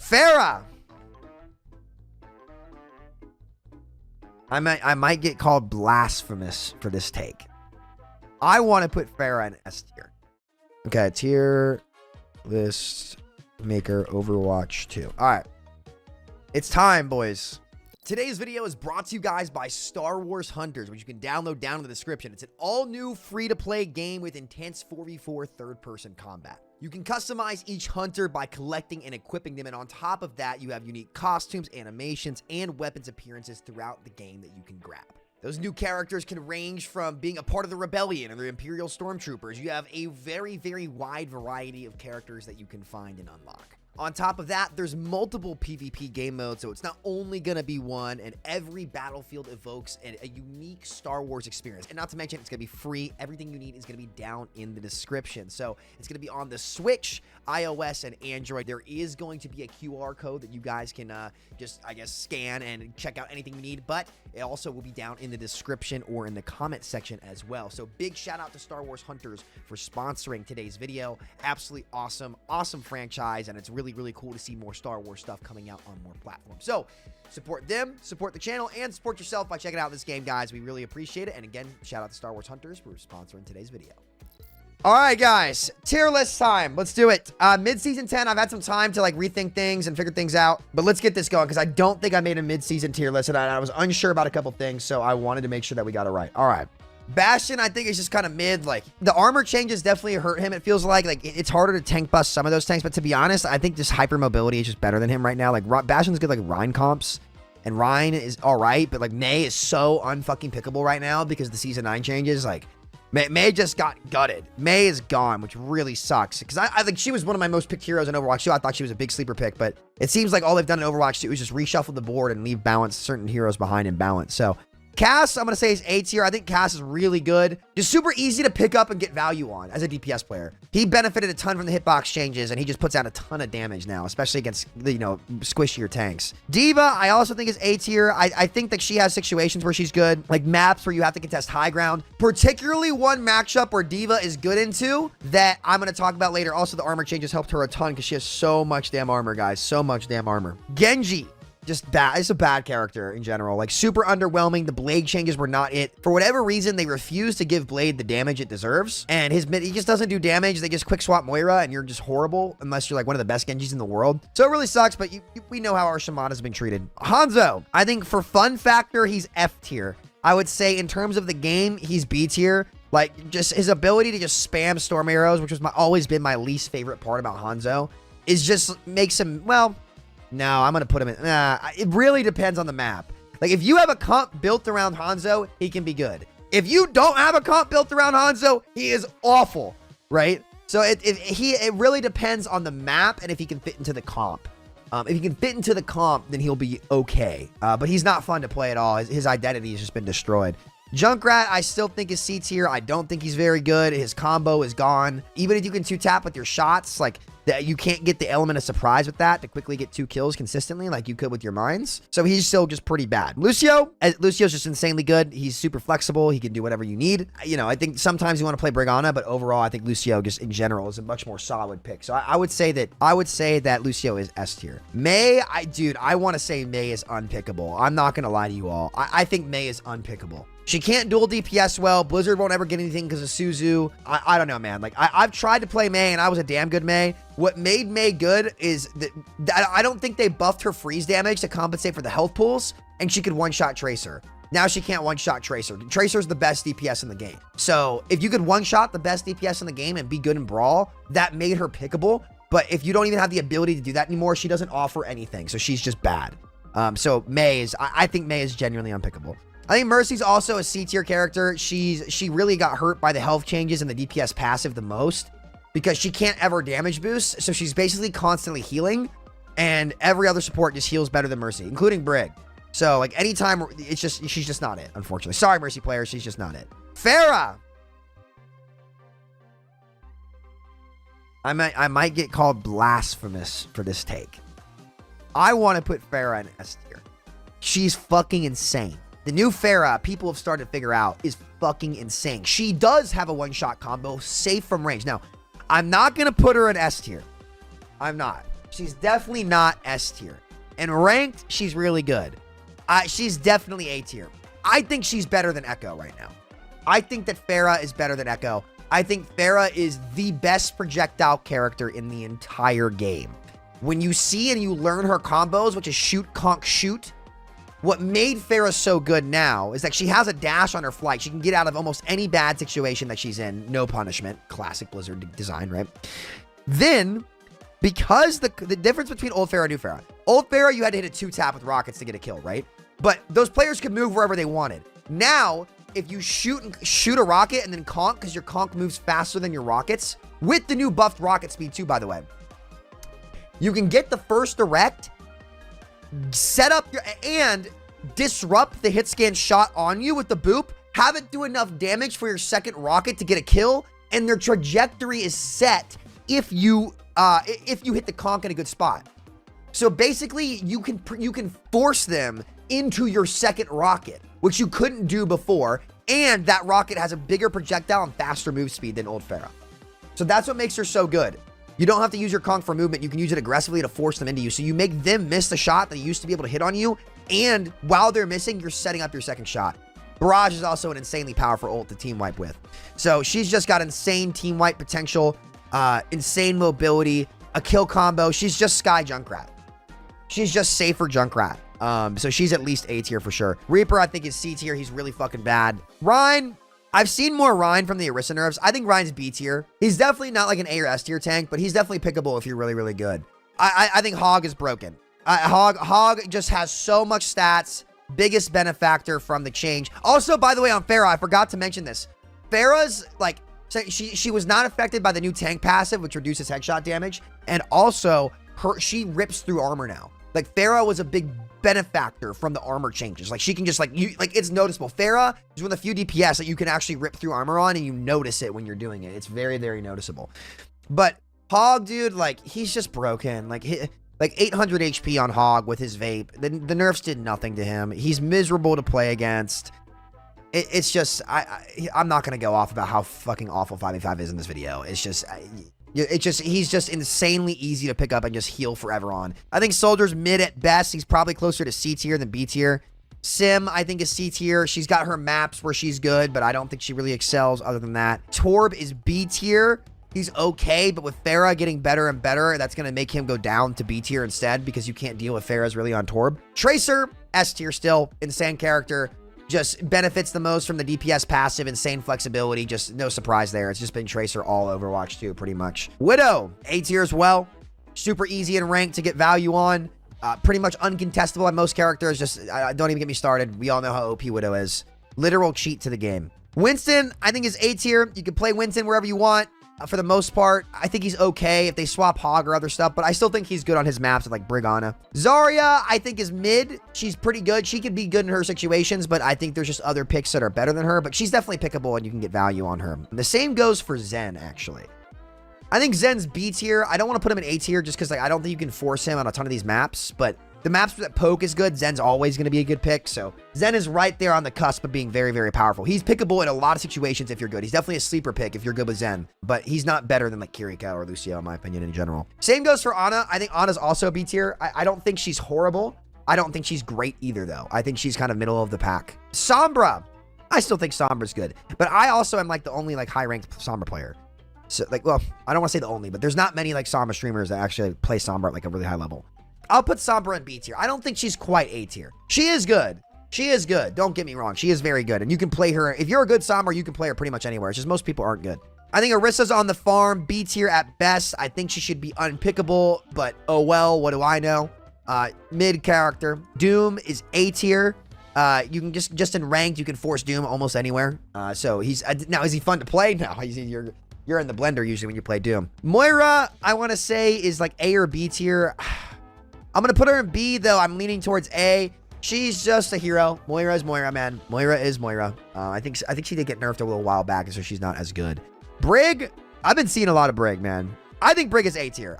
Farah. I might get called blasphemous for this take. I want to put Farah in S tier. Okay, tier list maker Overwatch 2. All right. It's time, boys. Today's video is brought to you guys by Star Wars Hunters, which you can download down in the description. It's an all-new free-to-play game with intense 4v4 third-person combat. You can customize each hunter by collecting and equipping them, and on top of that, you have unique costumes, animations, and weapons appearances throughout the game that you can grab. Those new characters can range from being a part of the Rebellion or the Imperial Stormtroopers. You have a very, very wide variety of characters that you can find and unlock. On top of that, there's multiple PvP game modes, so it's not only going to be one, and every battlefield evokes a unique Star Wars experience. And not to mention, it's going to be free. Everything you need is going to be down in the description. So it's going to be on the Switch, iOS, and Android. There is going to be a QR code that you guys can just, I guess, scan and check out anything you need, but it also will be down in the description or in the comment section as well. So big shout out to Star Wars Hunters for sponsoring today's video. Absolutely awesome, awesome franchise, and it's really cool to see more Star Wars stuff coming out on more platforms. So support them, support the channel, and support yourself by checking out this game, guys. We really appreciate it. And again, shout out to Star Wars Hunters for sponsoring today's video. All right, guys, tier list time. Let's do it. Mid-season 10, I've had some time to like rethink things and figure things out, but let's get this going because I don't think I made a mid-season tier list, and I was unsure about a couple things, so I wanted to make sure that we got it right. All right. Bastion, I think, is just kind of mid. Like, the armor changes definitely hurt him. It feels like it's harder to tank bust some of those tanks, but to be honest, I think just hypermobility is just better than him right now. Like, Bastion's good like Rhine comps, and Rhine is all right, but like Mei is so unfucking pickable right now because the season 9 changes. Like, Mei just got gutted. Mei is gone, which really sucks because I think she was one of my most picked heroes in Overwatch 2. I thought she was a big sleeper pick, but it seems like all they've done in Overwatch 2 is just reshuffle the board and leave certain heroes behind in balance. So Cass, I'm going to say, is A tier. I think Cass is really good. Just super easy to pick up and get value on as a DPS player. He benefited a ton from the hitbox changes, and he just puts out a ton of damage now, especially against the, squishier tanks. Diva, I also think is A tier. I think that she has situations where she's good, like maps where you have to contest high ground. Particularly one matchup where Diva is good into that I'm going to talk about later. Also, the armor changes helped her a ton because she has so much damn armor, guys. So much damn armor. Genji. Just bad. It's a bad character in general. Like, super underwhelming. The Blade changes were not it. For whatever reason, they refuse to give Blade the damage it deserves. And he just doesn't do damage. They just quick swap Moira, and you're just horrible unless you're like one of the best Genjis in the world. So it really sucks, but we know how our Shimada's been treated. Hanzo, I think for fun factor, he's F tier. I would say in terms of the game, he's B tier. Like, just his ability to just spam storm arrows, which was always been my least favorite part about Hanzo, is just makes him, well, no, I'm going to put him in. It really depends on the map. Like, if you have a comp built around Hanzo, he can be good. If you don't have a comp built around Hanzo, he is awful, right? So it really depends on the map and if he can fit into the comp. If he can fit into the comp, then he'll be okay. But he's not fun to play at all. His identity has just been destroyed. Junkrat, I still think is C tier. I don't think he's very good. His combo is gone. Even if you can 2-tap with your shots, like, that you can't get the element of surprise with that to quickly get 2 kills consistently like you could with your mines. So he's still just pretty bad. Lucio's just insanely good. He's super flexible. He can do whatever you need. I think sometimes you want to play Brigana, but overall, I think Lucio just in general is a much more solid pick. So I would say that Lucio is S tier. Mei, I want to say Mei is unpickable. I'm not going to lie to you all. I think Mei is unpickable. She can't dual DPS well. Blizzard won't ever get anything because of Suzu. I don't know, man. Like, I've tried to play Mei, and I was a damn good Mei. What made Mei good is that I don't think they buffed her freeze damage to compensate for the health pools, and she could one-shot Tracer. Now she can't one-shot Tracer. Tracer's the best DPS in the game. So if you could one-shot the best DPS in the game and be good in Brawl, that made her pickable. But if you don't even have the ability to do that anymore, she doesn't offer anything. So she's just bad. So I think Mei is genuinely unpickable. I think Mercy's also a C tier character. She really got hurt by the health changes and the DPS passive the most because she can't ever damage boost. So she's basically constantly healing, and every other support just heals better than Mercy, including Brig. So like anytime, she's just not it, unfortunately. Sorry, Mercy players, she's just not it. Farah. I might get called blasphemous for this take. I want to put Farah in S tier. She's fucking insane. The new Farah, people have started to figure out, is fucking insane. She does have a one-shot combo, safe from range. Now, I'm not going to put her in S tier. I'm not. She's definitely not S tier. And ranked, she's really good. She's definitely A tier. I think she's better than Echo right now. I think that Pharah is better than Echo. I think Pharah is the best projectile character in the entire game. When you see and you learn her combos, which is shoot, conk, shoot, what made Pharah so good now is that she has a dash on her flight. She can get out of almost any bad situation that she's in. No punishment. Classic Blizzard design, right? Then, because the difference between old Pharah and new Pharah. Old Pharah, you had to hit a 2-tap with rockets to get a kill, right? But those players could move wherever they wanted. Now, if you shoot a rocket and then conk, because your conk moves faster than your rockets, with the new buffed rocket speed too, by the way, you can get the first direct, set up your, and disrupt the hit scan shot on you with the boop, have it do enough damage for your second rocket to get a kill, and their trajectory is set if you hit the conk in a good spot. So basically, you can force them into your second rocket, which you couldn't do before, and that rocket has a bigger projectile and faster move speed than old Pharah. So that's what makes her so good. You don't have to use your conk for movement. You can use it aggressively to force them into you. So you make them miss the shot that used to be able to hit on you, and while they're missing, you're setting up your second shot. Barrage is also an insanely powerful ult to team wipe with. So she's just got insane team wipe potential, insane mobility, a kill combo. She's just Sky Junkrat. She's just safer Junkrat. So she's at least A tier for sure. Reaper, I think, is C tier. He's really fucking bad. Rein, I've seen more Rein from the Orisa nerfs. I think Rein's B tier. He's definitely not like an A or S tier tank, but he's definitely pickable if you're really, really good. I think Hog is broken. Hog just has so much stats. Biggest benefactor from the change. Also, by the way, on Pharah, I forgot to mention this. Pharah's, like, so she was not affected by the new tank passive, which reduces headshot damage. And also, she rips through armor now. Like, Pharah was a big benefactor from the armor changes. Like, she can just, it's noticeable. Pharah is one of the few DPS that you can actually rip through armor on, and you notice it when you're doing it. It's very, very noticeable. But Hog, dude, like, he's just broken. Like 800 HP on Hog with his vape. The nerfs did nothing to him. He's miserable to play against. It's just, I'm not going to go off about how fucking awful 5v5 is in this video. It's just, he's just insanely easy to pick up and just heal forever on. I think Soldier's mid at best. He's probably closer to C tier than B tier. Sim, I think, is C tier. She's got her maps where she's good, but I don't think she really excels other than that. Torb is B tier. He's okay, but with Pharah getting better and better, that's going to make him go down to B tier instead because you can't deal with Pharah's really on Torb. Tracer, S tier still. Insane character. Just benefits the most from the DPS passive, insane flexibility. Just no surprise there. It's just been Tracer all Overwatch 2, pretty much. Widow, A tier as well. Super easy in rank to get value on. Pretty much uncontestable on most characters. Just don't even get me started. We all know how OP Widow is. Literal cheat to the game. Winston, I think, is A tier. You can play Winston wherever you want. For the most part, I think he's okay if they swap Hog or other stuff, but I still think he's good on his maps with, like, Brigana. Zarya, I think, is mid. She's pretty good. She could be good in her situations, but I think there's just other picks that are better than her, but she's definitely pickable and you can get value on her. The same goes for Zen, actually. I think Zen's B tier. I don't want to put him in A tier just because, like, I don't think you can force him on a ton of these maps, but the maps that poke is good. Zen's always going to be a good pick. So Zen is right there on the cusp of being very, very powerful. He's pickable in a lot of situations if you're good. He's definitely a sleeper pick if you're good with Zen, but he's not better than like Kiriko or Lucio, in my opinion, in general. Same goes for Ana. I think Ana's also B tier. I don't think she's horrible. I don't think she's great either, though. I think she's kind of middle of the pack. Sombra. I still think Sombra's good, but I also am like the only like high-ranked Sombra player. So like, well, I don't want to say the only, but there's not many like Sombra streamers that actually play Sombra at like a really high level. I'll put Sombra in B tier. I don't think she's quite A tier. She is good. She is good. Don't get me wrong. She is very good. And you can play her. If you're a good Sombra, you can play her pretty much anywhere. It's just most people aren't good. I think Orisa's on the farm. B tier at best. I think she should be unpickable, but oh well, what do I know? Mid character. Doom is A tier. You can just in ranked, you can force Doom almost anywhere. So he's now, is he fun to play? No, you're in the blender usually when you play Doom. Moira, I want to say, is like A or B tier. I'm going to put her in B, though. I'm leaning towards A. She's just a hero. Moira is Moira, man. Moira is Moira. I think she did get nerfed a little while back, so she's not as good. Brig, I've been seeing a lot of Brig, man. I think Brig is A tier.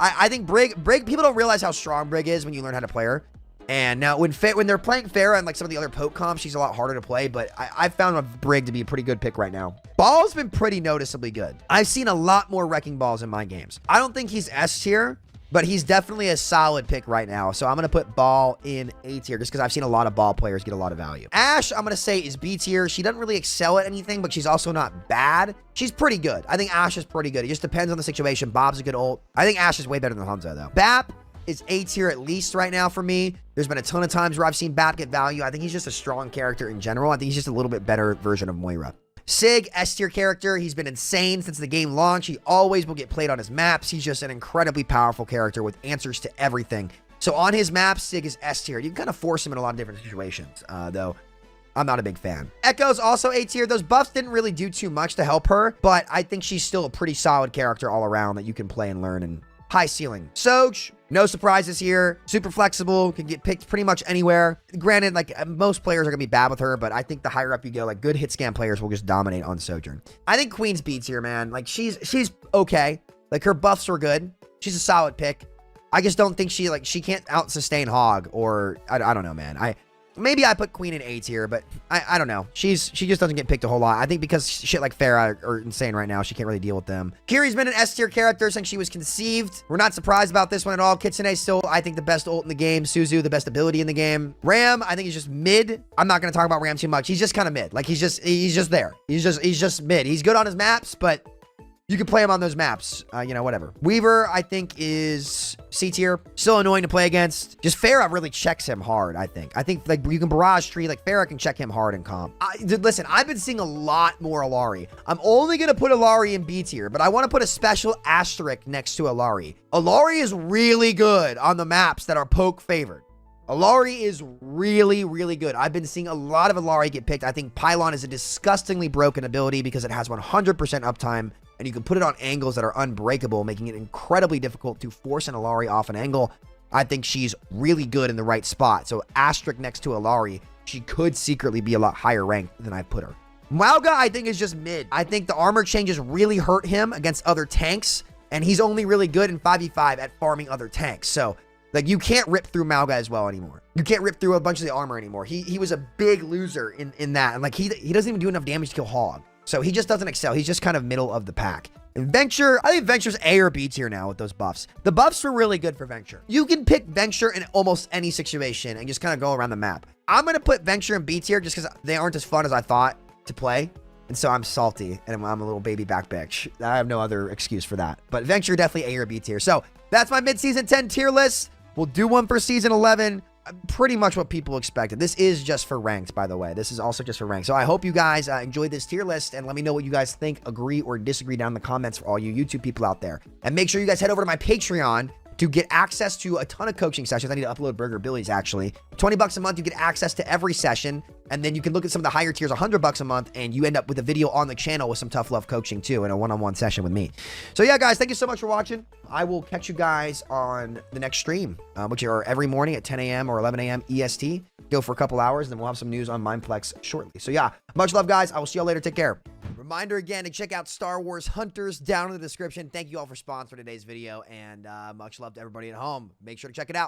I think Brig, people don't realize how strong Brig is when you learn how to play her. And now when they're playing Pharah and like some of the other poke comps, she's a lot harder to play, but I found a Brig to be a pretty good pick right now. Ball's been pretty noticeably good. I've seen a lot more Wrecking Balls in my games. I don't think he's S tier. but he's definitely a solid pick right now. So I'm going to put Ball in A tier just because I've seen a lot of Ball players get a lot of value. Ashe, I'm going to say, is B tier. She doesn't really excel at anything, but she's also not bad. She's pretty good. I think Ashe is pretty good. It just depends on the situation. Bob's a good ult. I think Ashe is way better than Hanzo, though. Bap is A tier at least right now for me. There's been a ton of times where I've seen Bap get value. I think he's just a strong character in general. I think he's just a little bit better version of Moira. Sig, S tier character. He's been insane since the game launched. He always will get played on his maps. He's just an incredibly powerful character with answers to everything. So on his maps, Sig is S tier. You can kind of force him in a lot of different situations, though I'm not a big fan. Echo's also A tier. Those buffs didn't really do too much to help her, but I think she's still a pretty solid character all around that you can play and learn, and high ceiling. Soj, no surprises here. Super flexible, can get picked pretty much anywhere. Granted, like most players are gonna be bad with her, but I think the higher up you go, like good hit scan players will just dominate on Sojourn. I think Queen's B tier, man. Like she's okay. Like her buffs were good. She's a solid pick. I just don't think she can't out sustain Hog, or I don't know, man. Maybe I put Queen in A tier, but I don't know. She just doesn't get picked a whole lot. I think because shit like Pharah are insane right now, she can't really deal with them. Kiri's been an S tier character since she was conceived. We're not surprised about this one at all. Kitsune's still, I think, the best ult in the game. Suzu, the best ability in the game. Ram, I think he's just mid. I'm not going to talk about Ram too much. He's just kind of mid. Like he's just there. He's just mid. He's good on his maps, but you can play him on those maps, you know, whatever. Weaver, I think, is C tier. Still annoying to play against. Just Pharah really checks him hard, I think. I think, like, you can barrage tree. Like, Pharah can check him hard in comp. Dude, listen, I've been seeing a lot more Illari. I'm only going to put Illari in B tier, but I want to put a special asterisk next to Illari. Illari is really good on the maps that are poke favored. Illari is really, really good. I've been seeing a lot of Illari get picked. I think Pylon is a disgustingly broken ability because it has 100% uptime, and you can put it on angles that are unbreakable, making it incredibly difficult to force an Illari off an angle. I think she's really good in the right spot. So asterisk next to Illari, she could secretly be a lot higher ranked than I put her. Mauga, I think, is just mid. I think the armor changes really hurt him against other tanks, and he's only really good in 5v5 at farming other tanks. So, like, you can't rip through Mauga as well anymore. You can't rip through a bunch of the armor anymore. He was a big loser in that, and like he doesn't even do enough damage to kill Hog. So he just doesn't excel. He's just kind of middle of the pack. And Venture, I think Venture's A or B tier now with those buffs. The buffs were really good for Venture. You can pick Venture in almost any situation and just kind of go around the map. I'm going to put Venture in B tier just because they aren't as fun as I thought to play. And so I'm salty and I'm a little baby back bitch. I have no other excuse for that. But Venture definitely A or B tier. So that's my mid-season 10 tier list. We'll do one for season 11. Pretty much what people expected. This is just for ranked, by the way. This is also just for ranked. So I hope you guys enjoyed this tier list, and let me know what you guys think, agree or disagree down in the comments for all you YouTube people out there. And make sure you guys head over to my Patreon to get access to a ton of coaching sessions. I need to upload Burger Billy's, actually. $20 a month, you get access to every session, and then you can look at some of the higher tiers, $100 a month, and you end up with a video on the channel with some tough love coaching too, and a one-on-one session with me. So yeah, guys, thank you so much for watching. I will catch you guys on the next stream, which are every morning at 10 a.m. or 11 a.m. EST. Go for a couple hours, and then we'll have some news on Mindflex shortly. So yeah, much love, guys. I will see y'all later. Take care. Reminder again to check out Star Wars Hunters down in the description. Thank you all for sponsoring today's video, and much love to everybody at home. Make sure to check it out.